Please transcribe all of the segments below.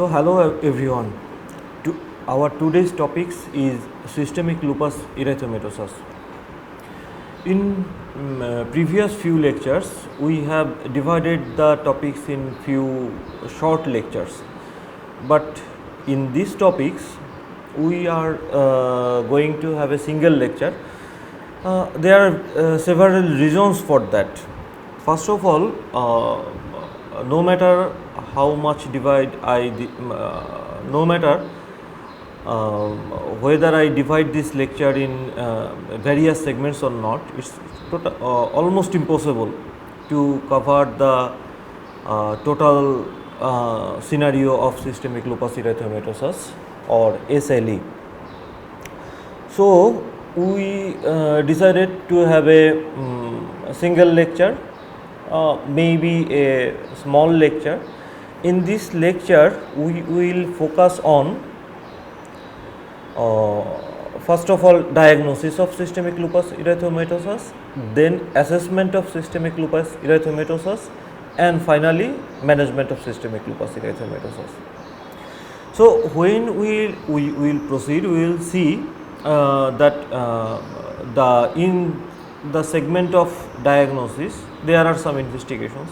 So hello everyone. Our today's topics is systemic lupus erythematosus. In previous few lectures, we have divided the topics in few short lectures. But in these topics, we are going to have a single lecture. There are several reasons for that. First of all, no matter how much no matter whether I divide this lecture in various segments or not, it's almost impossible to cover the total scenario of systemic lupus erythematosus or SLE. So we decided to have a single lecture, maybe a small lecture. In this lecture, we will focus on first of all diagnosis of systemic lupus erythematosus, then assessment of systemic lupus erythematosus, and finally management of systemic lupus erythematosus. So when we will proceed, we will see that in the segment of diagnosis there are some investigations.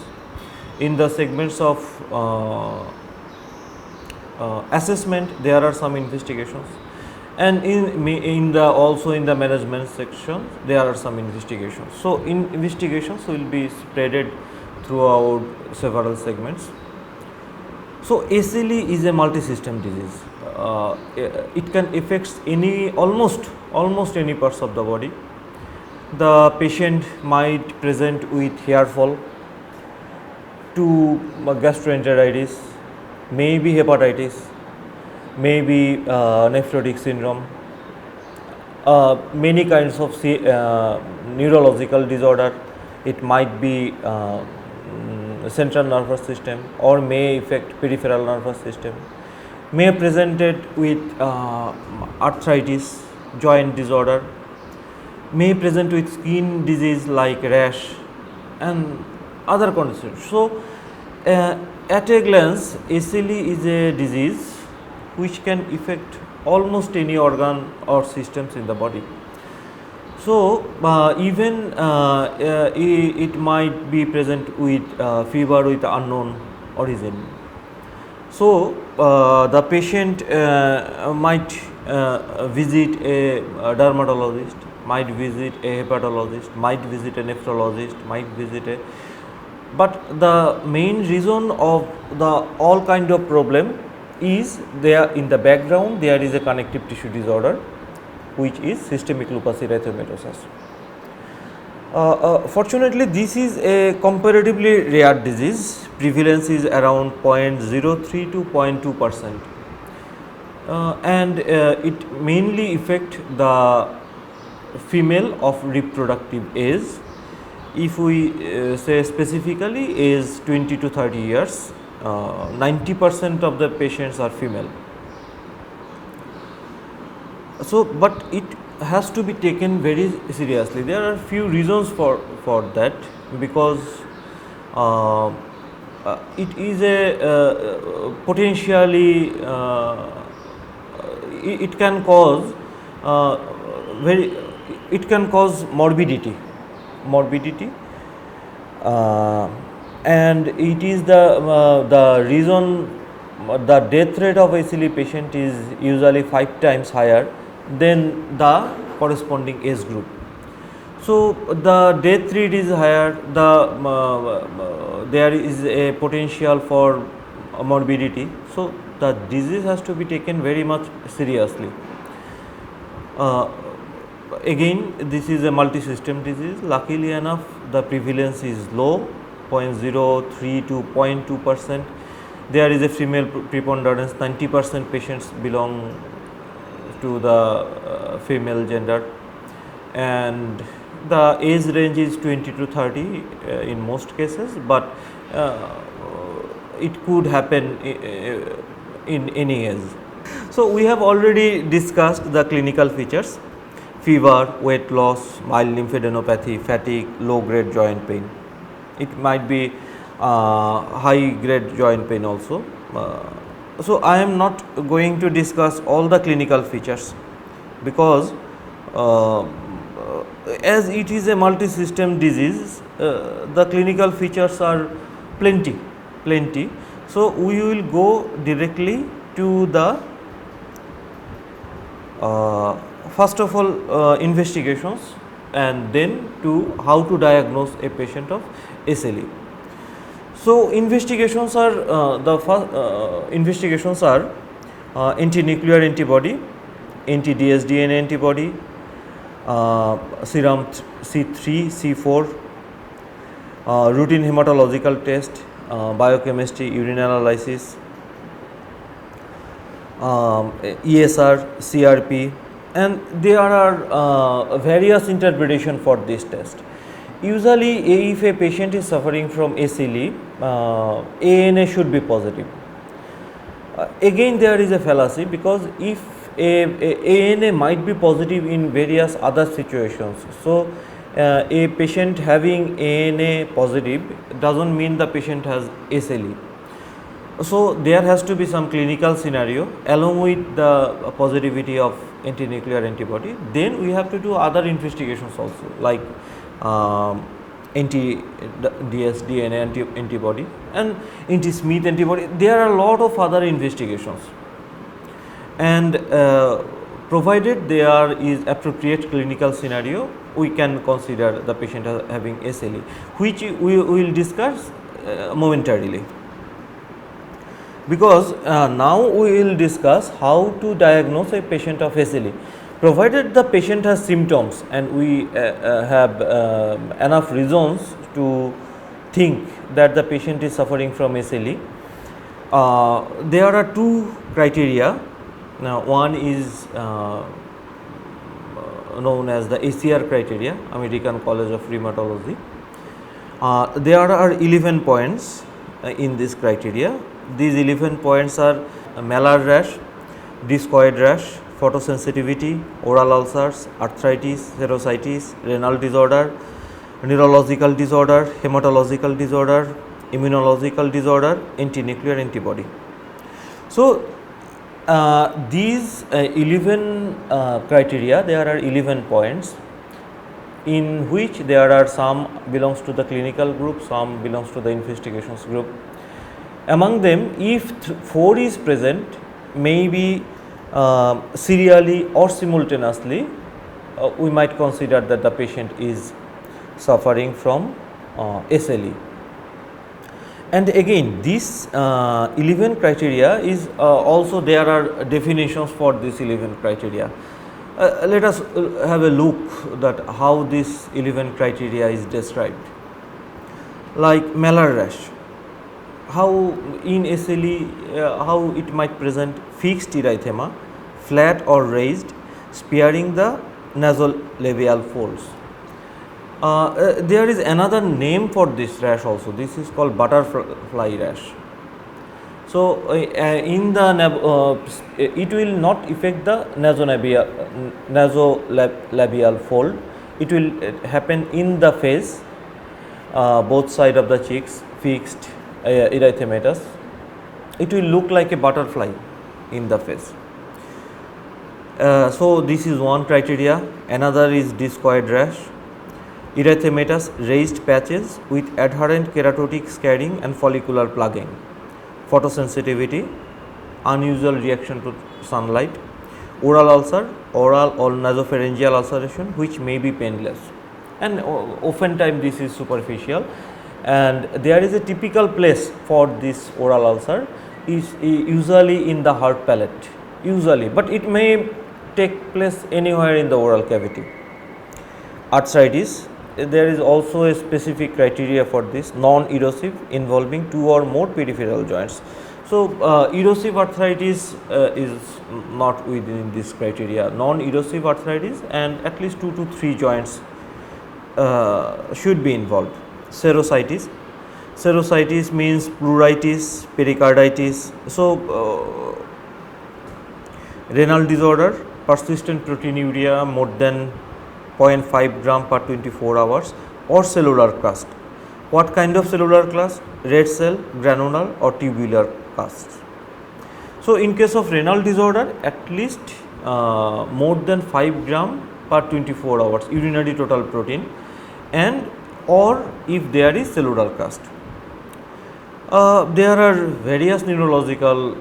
In the segments of assessment there are some investigations, and also in the management section there are some investigations. So investigations will be spreaded throughout several segments. So SLE is a multi-system disease. It can affect almost any parts of the body. The patient might present with hair fall, to gastroenteritis, maybe hepatitis, maybe nephrotic syndrome, many kinds of neurological disorder. It might be central nervous system or may affect peripheral nervous system, may presented with arthritis, joint disorder, may present with skin disease like rash and other conditions. So at a glance, SLE is a disease which can affect almost any organ or systems in the body. So even it might be present with fever with unknown origin. So the patient might visit a dermatologist, might visit a hepatologist, might visit a nephrologist, might visit a. But the main reason of the all kind of problem is there in the background. There is a connective tissue disorder, which is systemic lupus erythematosus. Fortunately, this is a comparatively rare disease. Prevalence is around 0.03 to 0.2%, and it mainly affects the female of reproductive age. If we say specifically age 20 to 30 years, 90% of the patients are female. So, but it has to be taken very seriously. There are few reasons for that, because it is a potentially it can cause morbidity, and it is the reason the death rate of SLE patient is usually 5 times higher than the corresponding age group. So the death rate is higher, there is a potential for morbidity. So the disease has to be taken very much seriously. Again, this is a multi-system disease. Luckily enough, the prevalence is low, 0.03 to 0.2%. There is a female preponderance. 90% patients belong to the female gender, and the age range is 20 to 30 in most cases, but it could happen in any age. So we have already discussed the clinical features: fever, weight loss, mild lymphadenopathy, fatigue, low grade joint pain. It might be high grade joint pain also. So I am not going to discuss all the clinical features, because as it is a multi-system disease, the clinical features are plenty. So we will go directly to the first of all investigations, and then to how to diagnose a patient of SLE. So investigations are anti-nuclear antibody, anti-dsDNA antibody, serum C3, C4, routine hematological test, biochemistry, urine analysis, ESR, CRP, and there are various interpretation for this test. Usually, if a patient is suffering from SLE, ANA should be positive. Again, there is a fallacy, because if ANA might be positive in various other situations. So, a patient having ANA positive doesn't mean the patient has SLE. So, there has to be some clinical scenario along with the positivity of anti-nuclear antibody. Then we have to do other investigations also, like anti-dsDNA antibody and anti-Smith antibody. There are a lot of other investigations, and provided there is appropriate clinical scenario, we can consider the patient as having SLE, which we will discuss momentarily. Because now we will discuss how to diagnose a patient of SLE. Provided the patient has symptoms and we have enough reasons to think that the patient is suffering from SLE, there are two criteria. Now, one is known as the ACR criteria, American College of Rheumatology. There are 11 points in this criteria. These 11 points are malar rash, discoid rash, photosensitivity, oral ulcers, arthritis, serositis, renal disorder, neurological disorder, hematological disorder, immunological disorder, anti-nuclear antibody. So, these 11 criteria, there are 11 points, in which there are some belongs to the clinical group, some belongs to the investigations group. Among them, if 4 is present, maybe serially or simultaneously, we might consider that the patient is suffering from SLE. And again, this 11 criteria is also, there are definitions for this 11 criteria. Let us have a look that how this 11 criteria is described. Like malar rash, how in SLE, how it might present fixed erythema, flat or raised, sparing the nasolabial folds. There is another name for this rash also. This is called butterfly rash. So, in the it will not affect the nasolabial fold. It will happen in the face, both sides of the cheeks, fixed erythematous. It will look like a butterfly in the face. So, this is one criteria. Another is discoid rash, erythematous raised patches with adherent keratotic scarring and follicular plugging, photosensitivity, unusual reaction to sunlight, oral ulcer, oral or nasopharyngeal ulceration which may be painless, and oftentimes this is superficial, and there is a typical place for this oral ulcer is usually in the hard palate, usually, but it may take place anywhere in the oral cavity. Arthritis, there is also a specific criteria for this, non-erosive involving 2 or more peripheral joints. So, erosive arthritis is not within this criteria. Non-erosive arthritis and at least 2 to 3 joints should be involved. Serositis, serositis means pleuritis, pericarditis. So, renal disorder, persistent proteinuria more than 0.5 gram per 24 hours, or cellular crust. What kind of cellular crust? Red cell, granular or tubular crusts. So, in case of renal disorder, at least more than 5 gram per 24 hours urinary total protein, and or if there is cellular cast. There are various neurological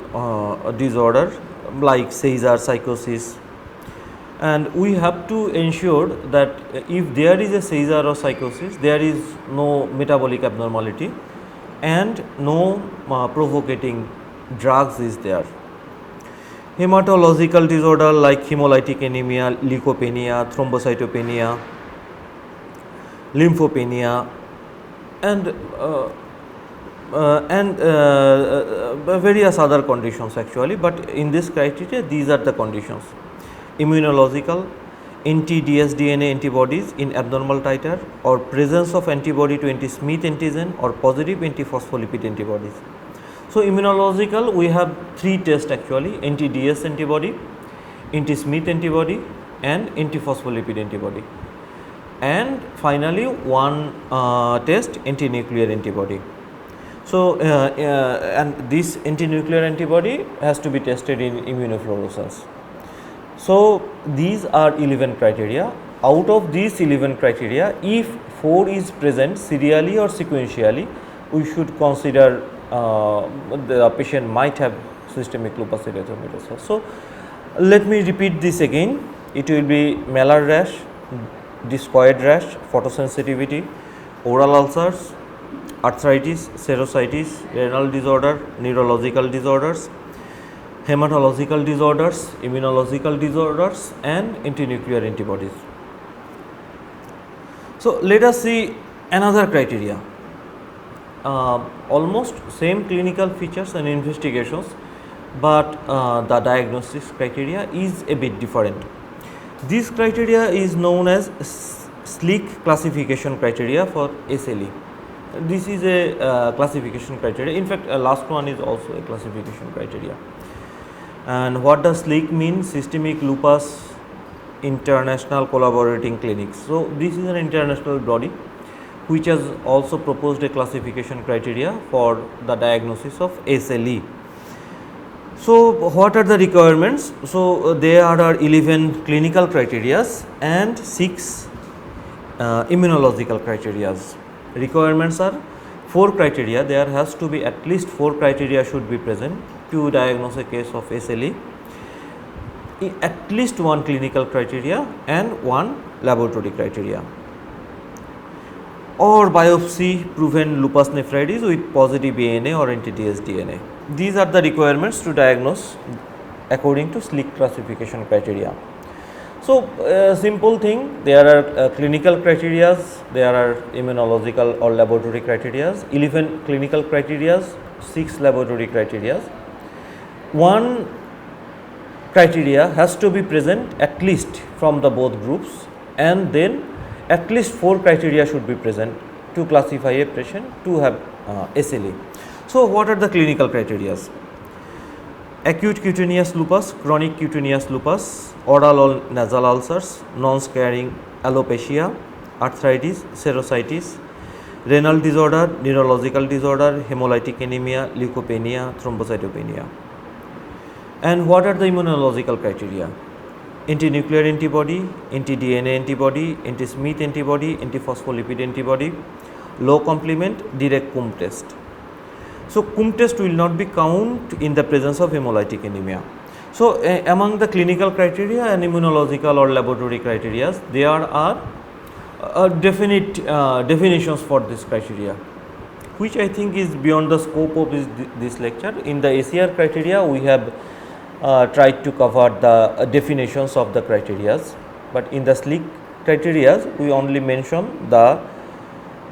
disorder like seizure, psychosis, and we have to ensure that if there is a seizure or psychosis, there is no metabolic abnormality and no provocating drugs is there. Hematological disorder like hemolytic anemia, leukopenia, thrombocytopenia, lymphopenia, and various other conditions actually, but in this criteria these are the conditions. Immunological, anti-dsDNA antibodies in abnormal titer or presence of antibody to anti-Smith antigen or positive anti-phospholipid antibodies. So, immunological we have 3 tests actually: anti-DS antibody, anti-Smith antibody and anti-phospholipid antibody, and finally one test anti-nuclear antibody. So, and this anti-nuclear antibody has to be tested in immunofluorescence. So, these are 11 criteria. Out of these 11 criteria, if 4 is present serially or sequentially, we should consider the patient might have systemic lupus erythematosus. So, let me repeat this again. It will be malar rash, discoid rash, photosensitivity, oral ulcers, arthritis, serositis, renal disorder, neurological disorders, hematological disorders, immunological disorders and anti-nuclear antibodies. So, let us see another criteria. Almost same clinical features and investigations, but the diagnosis criteria is a bit different. This criteria is known as SLEEK classification criteria for SLE. This is a classification criteria. In fact, last one is also a classification criteria. And what does SLEEK mean? Systemic Lupus International Collaborating Clinics. So, this is an international body which has also proposed a classification criteria for the diagnosis of SLE. So, what are the requirements? So, there are 11 clinical criteria and 6 immunological criteria. Requirements are 4 criteria. There has to be at least 4 criteria should be present to diagnose a case of SLE. At least 1 clinical criteria and 1 laboratory criteria. Or biopsy proven lupus nephritis with positive ANA or anti-dsDNA. These are the requirements to diagnose according to SLEEK classification criteria. So, simple thing, there are clinical criteria, there are immunological or laboratory criteria, 11 clinical criteria, 6 laboratory criteria. One criteria has to be present at least from the both groups, and then at least 4 criteria should be present to classify a patient to have SLE. So, what are the clinical criteria? Acute cutaneous lupus, chronic cutaneous lupus, oral or nasal ulcers, non-scarring alopecia, arthritis, serositis, renal disorder, neurological disorder, hemolytic anemia, leukopenia, thrombocytopenia. And what are the immunological criteria? Anti-nuclear antibody, anti-DNA antibody, anti-Smith antibody, anti-phospholipid antibody, low complement, direct Coombs test. So, Coombs test will not be counted in the presence of hemolytic anemia. So, among the clinical criteria and immunological or laboratory criteria, there are definite definitions for this criteria, which I think is beyond the scope of this lecture. In the ACR criteria, we have tried to cover the definitions of the criteria, but in the SLEEK criteria, we only mention the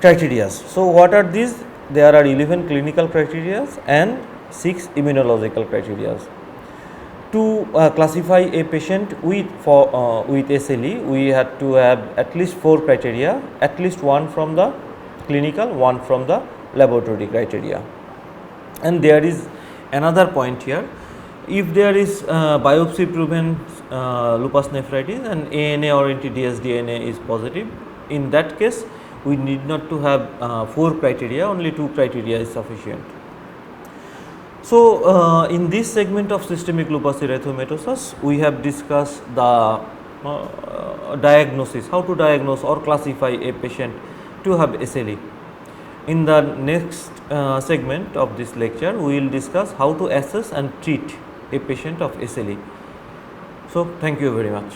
criteria. So, what are these? There are 11 clinical criteria and 6 immunological criteria. To classify a patient with SLE, we had to have at least 4 criteria, at least 1 from the clinical, 1 from the laboratory criteria. And there is another point here. If there is biopsy proven lupus nephritis and ANA or anti-dsDNA is positive, in that case we need not to have 4 criteria, only 2 criteria is sufficient. So, in this segment of systemic lupus erythematosus, we have discussed the diagnosis, how to diagnose or classify a patient to have SLE. In the next segment of this lecture, we will discuss how to assess and treat a patient of SLE. So, thank you very much.